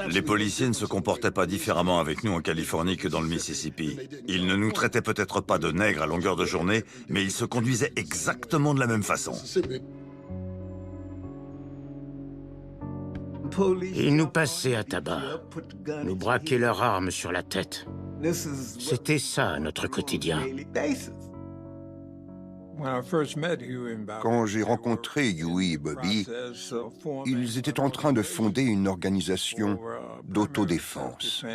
Les policiers ne se comportaient pas différemment avec nous en Californie que dans le Mississippi. Ils ne nous traitaient peut-être pas de nègres à longueur de journée, mais ils se conduisaient exactement de la même façon. Ils nous passaient à tabac, nous braquaient leurs armes sur la tête. C'était ça, notre quotidien. Quand j'ai rencontré Huey et Bobby, ils étaient en train de fonder une organisation d'autodéfense.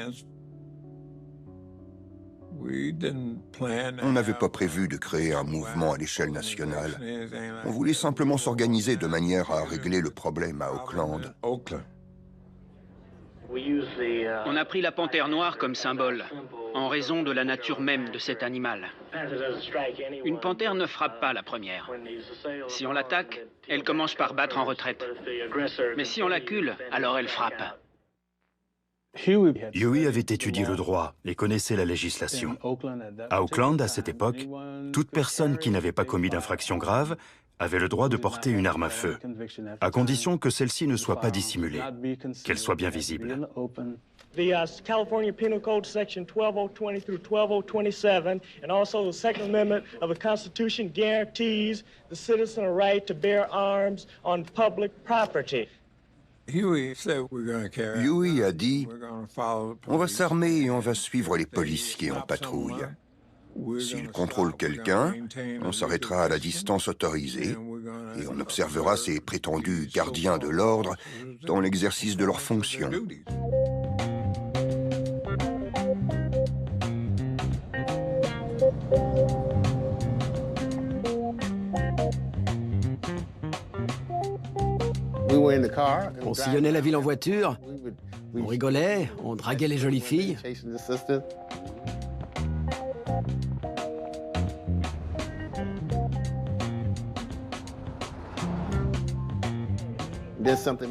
On n'avait pas prévu de créer un mouvement à l'échelle nationale. On voulait simplement s'organiser de manière à régler le problème à Oakland. On a pris la panthère noire comme symbole, en raison de la nature même de cet animal. Une panthère ne frappe pas la première. Si on l'attaque, elle commence par battre en retraite. Mais si on l'accule, alors elle frappe. Huey avait étudié le droit et connaissait la législation. À Oakland, à cette époque, toute personne qui n'avait pas commis d'infraction grave avait le droit de porter une arme à feu, à condition que celle-ci ne soit pas dissimulée, qu'elle soit bien visible. The California Penal Code section 12020 through 12027 and also the Second Amendment of the Constitution guarantees the citizen a right to bear arms on public property. Huey a dit « On va s'armer et on va suivre les policiers en patrouille. S'ils contrôlent quelqu'un, on s'arrêtera à la distance autorisée et on observera ces prétendus gardiens de l'ordre dans l'exercice de leurs fonctions. » On sillonnait la ville en voiture, on rigolait, on draguait les jolies filles.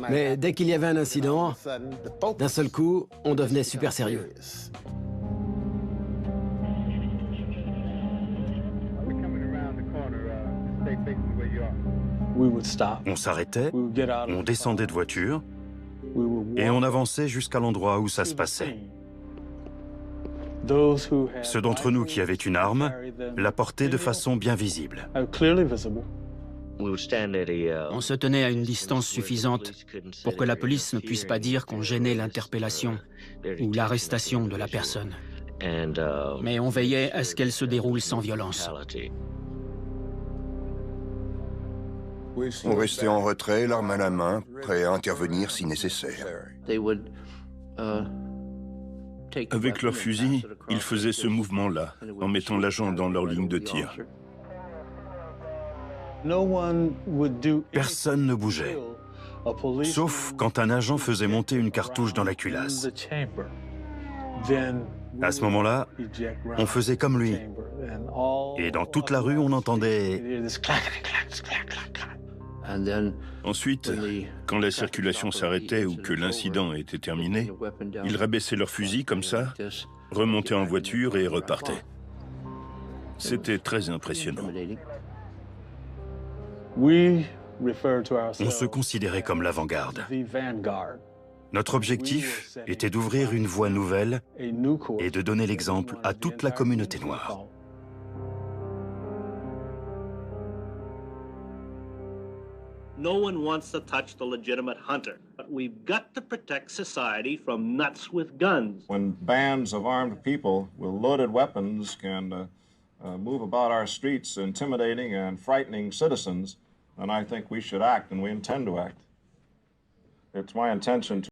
Mais dès qu'il y avait un incident, d'un seul coup, on devenait super sérieux. On s'arrêtait, on descendait de voiture et on avançait jusqu'à l'endroit où ça se passait. Ceux d'entre nous qui avaient une arme la portaient de façon bien visible. On se tenait à une distance suffisante pour que la police ne puisse pas dire qu'on gênait l'interpellation ou l'arrestation de la personne. Mais on veillait à ce qu'elle se déroule sans violence. On restait en retrait, l'arme à la main, prêt à intervenir si nécessaire. Avec leurs fusils, ils faisaient ce mouvement-là, en mettant l'agent dans leur ligne de tir. Personne ne bougeait, sauf quand un agent faisait monter une cartouche dans la culasse. À ce moment-là, on faisait comme lui. Et dans toute la rue, on entendait... Ensuite, quand la circulation s'arrêtait ou que l'incident était terminé, ils rabaissaient leurs fusils comme ça, remontaient en voiture et repartaient. C'était très impressionnant. On se considérait comme l'avant-garde. Notre objectif était d'ouvrir une voie nouvelle et de donner l'exemple à toute la communauté noire. No one wants to touch the legitimate hunter, but we've got to protect society from nuts with guns. When bands of armed people with loaded weapons can move about our streets intimidating and frightening citizens, then I think we should act, and we intend to act. It's my intention to